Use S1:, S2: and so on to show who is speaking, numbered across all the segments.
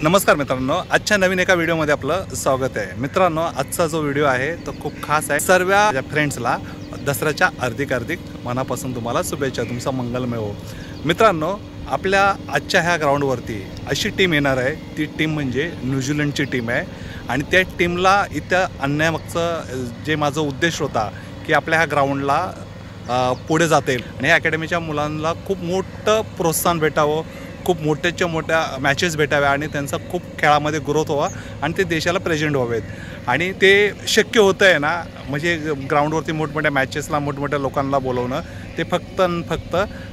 S1: नमस्कार मित्रांनो, आजच्या नवीन एका व्हिडिओमध्ये आपलं स्वागत आहे। मित्रांनो, आजचा जो व्हिडिओ आहे तो खूप खास आहे। सर्व फ्रेंड्सला दसऱ्याच्या हार्दिक मनापासून तुम्हाला शुभेच्छा, तुमचा मंगलमय हो। मित्रांनो, आपल्या आजच्या ह्या ग्राउंडवरती अशी टीम येणार आहे, ती टीम म्हणजे न्यूझीलंडची टीम आहे। आणि त्या टीमला इथं आणण्यामागचं जे माझा उद्देश होता की आपल्या ह्या ग्राउंडला पुढे जाता येईल आणि अकॅडमीच्या मुलांना खूप मोठं प्रोत्साहन भेटावं, खूप मोठ्याच्या मोठ्या मॅचेस भेटाव्या आणि त्यांचा खूप खेळामध्ये ग्रोथ व्हावा आणि ते देशाला प्रेझेंट व्हावेत। आणि ते शक्य होतं आहे ना, म्हणजे ग्राउंडवरती मोठमोठ्या मॅचेसला मोठमोठ्या लोकांना बोलवणं ते फक्त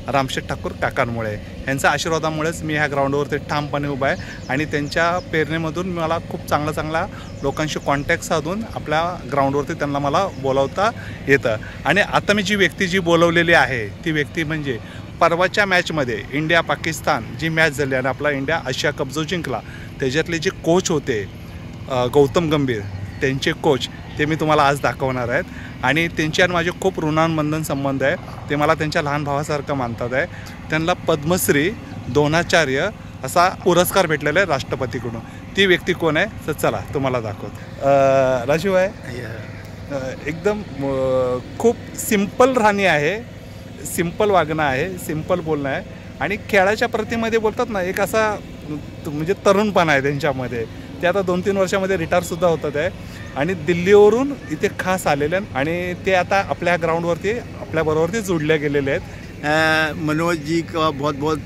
S1: रामशेठ ठाकूर काकांमुळे, यांच्या आशीर्वादामुळेच मी ह्या ग्राउंडवरती ठामपणे उभा आहे। आणि त्यांच्या प्रेरणेमधून मला खूप चांगल्या लोकांशी कॉन्टॅक्ट साधून आपल्या ग्राउंडवरती त्यांना मला बोलवता येतं। आणि आता मी जी व्यक्ती बोलवलेली आहे ती व्यक्ती म्हणजे परवाच्या मॅचमध्ये इंडिया पाकिस्तान जी मॅच झाली आणि आपला इंडिया आशिया कप जो जिंकला, त्याच्यातले जे कोच होते गौतम गंभीर, त्यांचे कोच ते मी तुम्हाला आज दाखवणार आहेत। आणि त्यांची आणि माझे खूप ऋणानुबंधन संबंध आहे। ते मला त्यांच्या लहान भावासारखं मानतात आहे। त्यांना पद्मश्री द्रोणाचार्य असा पुरस्कार भेटलेला आहे राष्ट्रपतीकडून। ती व्यक्ती कोण आहे तर चला तुम्हाला दाखवतो। राजू आहे एकदम खूप सिंपल राहणी आहे, सिंपल वागणं आहे, सिंपल बोलणं आहे आणि खेळाच्या प्रतिमध्ये बोलतात ना, एक असा म्हणजे तरुणपणा आहे त्यांच्यामध्ये। ते आता 2-3 वर्षामध्ये रिटायरसुद्धा होतात आहे आणि दिल्लीवरून इथे खास आलेले आहेत आणि ते आता आपल्या ग्राउंडवरती आपल्याबरोबरती जोडले गेलेले आहेत।
S2: मनोज जी का बहुत बहुत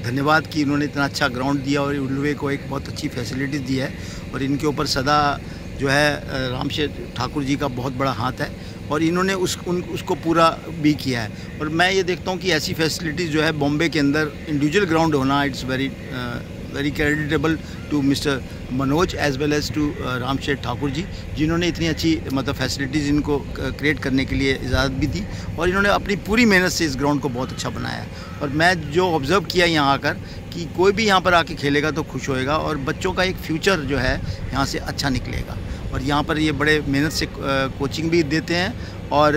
S2: धन्यवाद कि इन्होंने इतना अच्छा ग्राउंड दिया और उल्वे को एक बहुत अच्छी फैसिलिटीज़ दी है। और इनके ऊपर सदा जो है रामशेठ ठाकुर जी का बहुत बड़ा हाथ है और इन्होंने उसको पूरा भी किया है। और मैं ये देखता हूँ कि ऐसी फैसिलिटीज़ जो है बॉम्बे के अंदर इंडिविजुअल ग्राउंड होना, it's very creditable to mister Manoj as well as to Ramsheth Thakur ji, जिन्होंने इतनी अच्छी मतलब फैसिलिटीज़ इनको क्रिएट करने के लिए इजाज़त भी दी और इन्होंने अपनी पूरी मेहनत से इस ग्राउंड को बहुत अच्छा बनाया। और मैं जो ऑब्ज़र्व किया यहाँ आकर कि कोई भी यहाँ पर आके खेलेगा तो खुश होएगा और बच्चों का एक फ्यूचर जो है यहाँ से अच्छा निकलेगा। और यहाँ पर ये बड़े मेहनत से कोचिंग भी देते हैं और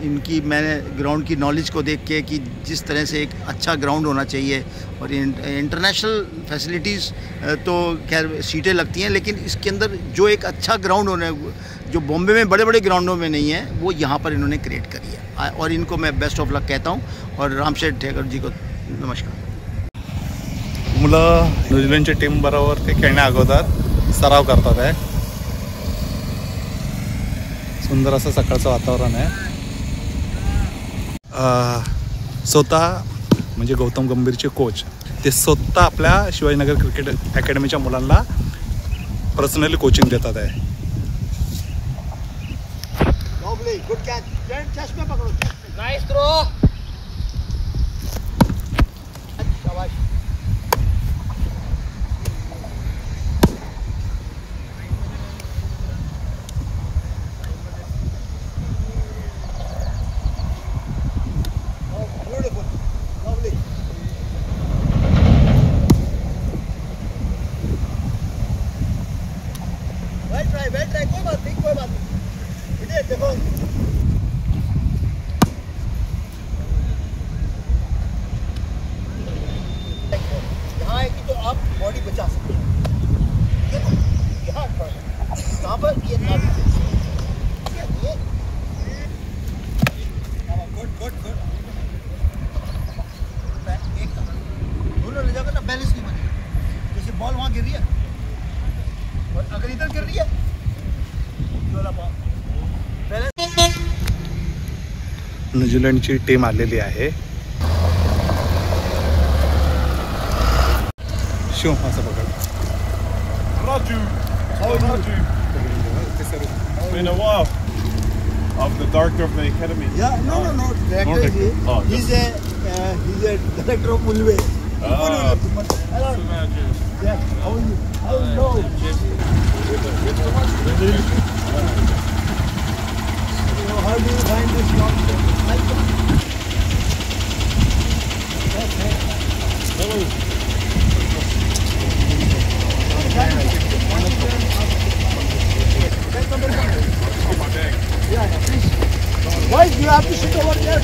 S2: इनकी मैंने ग्राउंड की नॉलेज को देख के कि जिस तरह से एक अच्छा ग्राउंड होना चाहिए और इंटरनेशनल फैसिलिटीज़ तो खैर सीटें लगती हैं, लेकिन इसके अंदर जो एक अच्छा ग्राउंड होने जो बॉम्बे में बड़े बड़े ग्राउंडों में नहीं है, वो यहाँ पर इन्होंने क्रिएट करी है। और इनको मैं बेस्ट ऑफ लक कहता हूँ और रामशेठ ठाकुर जी को नमस्कार।
S1: मुलं न्यूझीलंडची टीम बरोबर ते खेळण्या अगोदर सराव करतात आहे। सुंदर असं सकाळचं वातावरण आहे। स्वतः म्हणजे गौतम गंभीरचे कोच ते स्वतः आपल्या शिवाजीनगर क्रिकेट अकॅडमीच्या मुलांना पर्सनली कोचिंग देतात आहे।
S2: Nice throw. कोई बात नहीं देखो यहाँ है कि तो आप बॉडी बचा सकते हैं। ये यहाँ कहाँ पर ये गुड दोनों ले जाकर ना बैलेंस नहीं बनेगा। जैसे बॉल वहाँ गिर रही है और अगर इधर गिर रही है
S1: न्यूझीलंडची टीम आलेली आहे। शिव असं बघा।
S3: Raju. It's been a while. Of the director of the academy.
S2: Yeah, no. Director is he.
S3: Oh,
S2: he's a director of Ulwe.
S3: Hello.
S2: Yeah. How are you? Hello. So how do you find this job?
S3: Hello. Oh, my bag.
S2: Yeah, please. Why do you have to sit over there?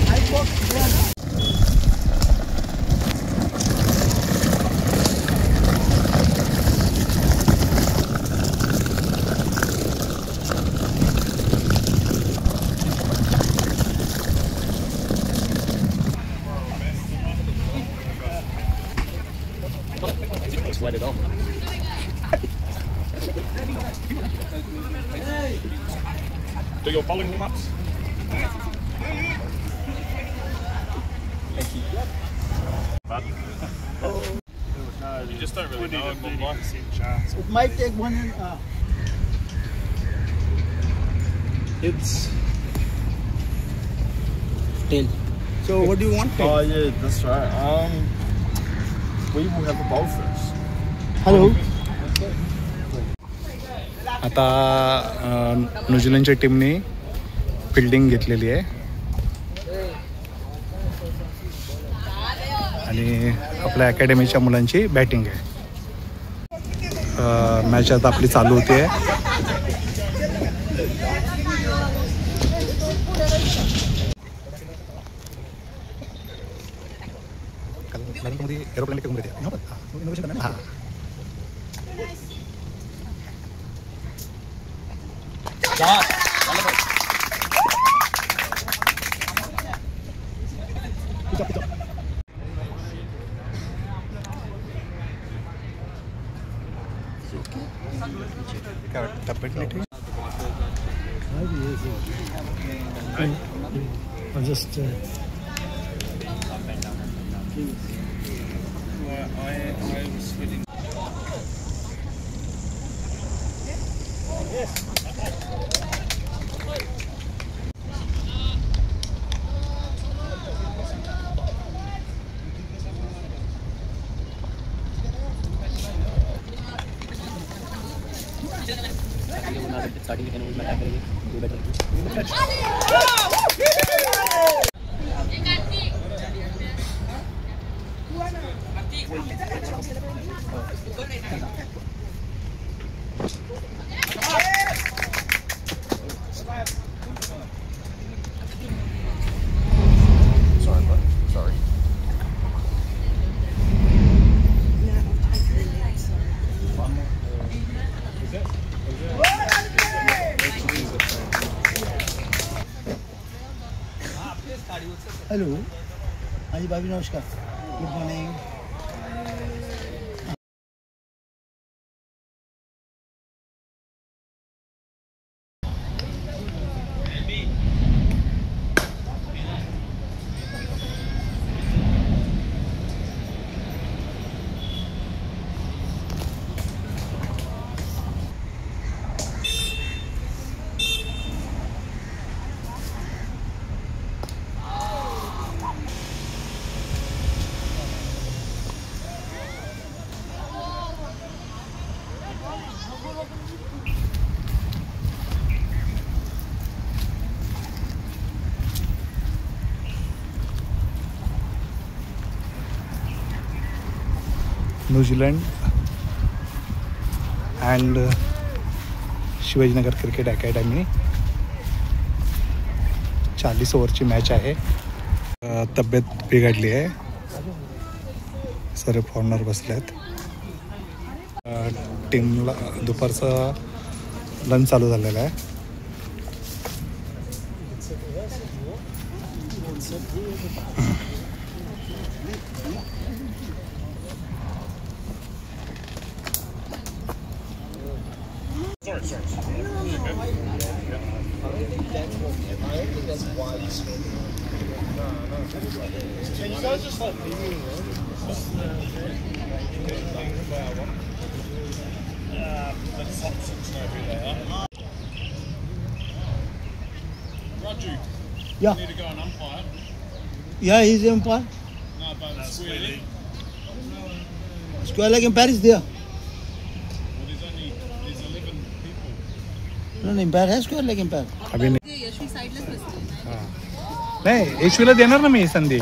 S2: I got
S4: Just let it on. Do your bowling warm-ups. Thank you. You just don't really know if like chance.
S2: It might take 1 and
S4: It's
S2: 10. So what do you want?
S3: Oh yeah, that's right. We will have a bowl first.
S2: Hello.
S1: आता न्यूझीलंडच्या टीमने fielding घेतलेली आहे आणि आपल्या अकॅडमीच्या मुलांची batting आहे. Match आता आपली चालू होते आहे. काय वाटतं तब्येत नीट आहे?
S2: Just हेलो हाँ जी भाभी नमस्कार. Good morning.
S1: New Zealand and Shivajinagar cricket academy 40 ओव्हरची मॅच आहे. तब्येत बिघडली आहे. सर्व फॉर्नर बसले आहेत. टीमला दुपारचं लंच चालू झालेलं आहे.
S2: Yeah.
S3: Need to go and umpire.
S2: Yeah, he's the umpire.
S3: No, but square leg.
S2: Square leg umpire is there.
S3: Well, there's 11 people.
S2: No, umpire has square leg umpire.
S1: अभि
S5: यशवी साईडलाच बसले.
S1: नाही यशवीला देणार ना मी संधी.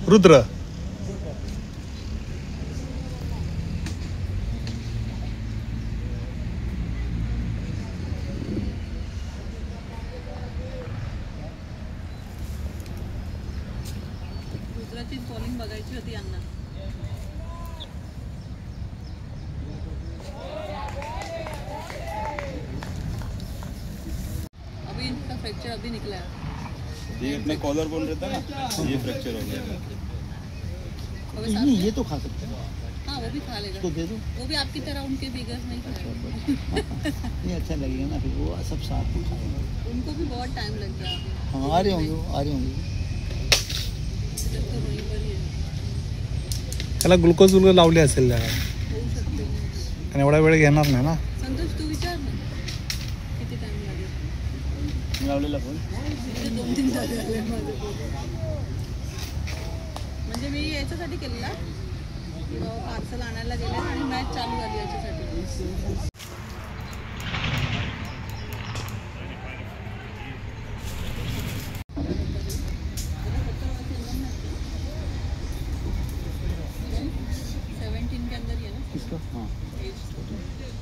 S1: रुद्र
S5: रुद्राची बॉलिंग बघायची होती यांना. अभी इनका फ्रैक्चर अभी निकला है.
S3: ये अपना कॉलर बोन रहता है ना, ये फ्रैक्चर हो गया।
S5: अबे साथ
S2: नहीं
S5: में-
S2: ये तो खा सकते हैं,
S5: हाँ वो भी खा लेगा,
S2: तो दे दो।
S5: वो भी आपकी तरह उनके बिगर नहीं खाएगा।
S2: ये अच्छा लगेगा ना, फिर वो सब साथ में खाएंगे।
S5: उनको भी बहुत टाइम लग गया अभी।
S2: हाँ आ रहे होंगे, वो आ रहे होंगे।
S5: जब तो वहीं पर ही है,
S1: त्याला ग्लुकोज लावले असेल जरा,
S5: होऊ शकते.
S1: आणि एवढा वेळ घेणार नाही ना.
S5: संतोष तू विचार ना किती टाइम लागेल.
S3: मी लावलेला फोन.
S5: म्हणजे 2-3 तास झाले माझे. म्हणजे मी याच्यासाठी केलेला, पार्सल आणायला गेले आणि मॅच चालू झाली याच्यासाठी. के अंदर ही है ना
S2: किसका? हाँ
S5: एज.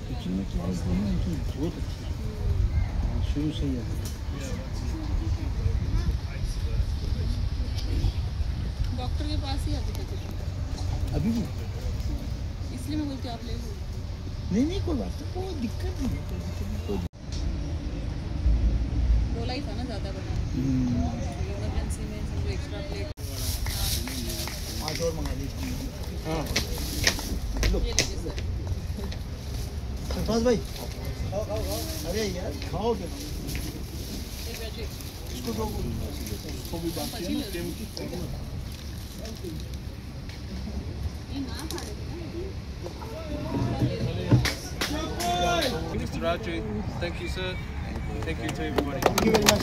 S2: किचन में क्या है, इनकी बहुत अच्छी है, शुरू से ही है।
S5: डॉक्टर के पास ही अभी तक है.
S2: अभी भी
S5: इसलिए मैं बोलती हूँ आप ले लो.
S2: नहीं कोई बात नहीं, कोई दिक्कत नहीं है, कोई दिक्कत नहीं, कोई
S5: बोला ही था ना ज़्यादा बनाना. इमरजेंसी में समझो एक्स्ट्रा प्लेट.
S2: 5 और मंगा लीजिए। हाँ
S5: ये लीजिए सर.
S2: सरफराज भाई अरे यार खाओगे ना,
S5: ये वेजी.
S2: इसको दो,
S3: इसको भी बात किया ना टीम की.
S5: ये ना पाड़े ना.
S4: Mr. Raju, thank you, sir. Thank you to everybody.
S2: Thank you very much.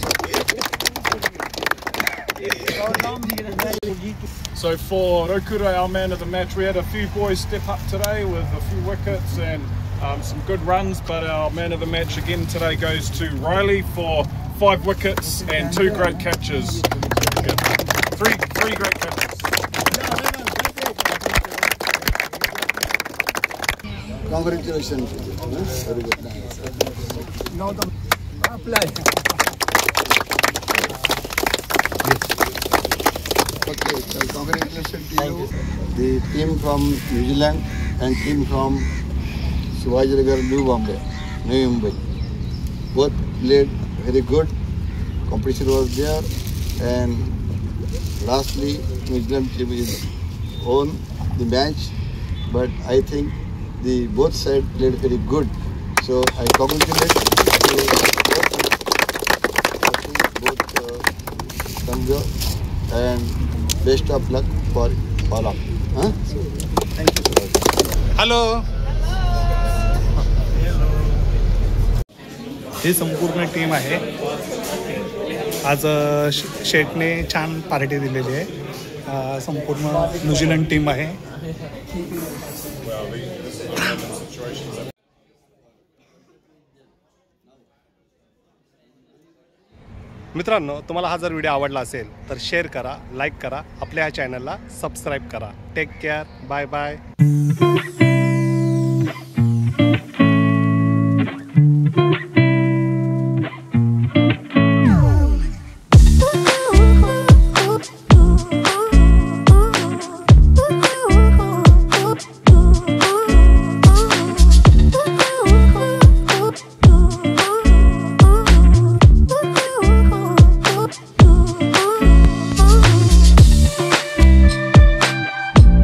S4: So for Okura, our man of the match, we had a few boys step up today with a few wickets and some good runs, but our man of the match again today goes to Riley for 5 wickets and 2 great catches. Yeah. Three great catches.
S6: Congratulations. Very good.
S2: Now the apply.
S6: Okay, so congratulations to you. The team from New Zealand and team from Shivajinagar, New Mumbai. Both played very good. Competition was there, and lastly, New Zealand team is won the match. But I think the both sides played very good. So I congratulate both Sanjo and best of luck for all of you. Huh? Thank you so much.
S1: Hello. ही संपूर्ण team आहे. आज शेटने छान party दिलेली आहे. संपूर्ण New Zealand team आहे. मित्रांनो, तुम्हाला हा जर व्हिडिओ आवडला असेल तर शेअर करा, लाईक करा, आपल्या ह्या चॅनलला सबस्क्राईब करा. Take care, bye bye.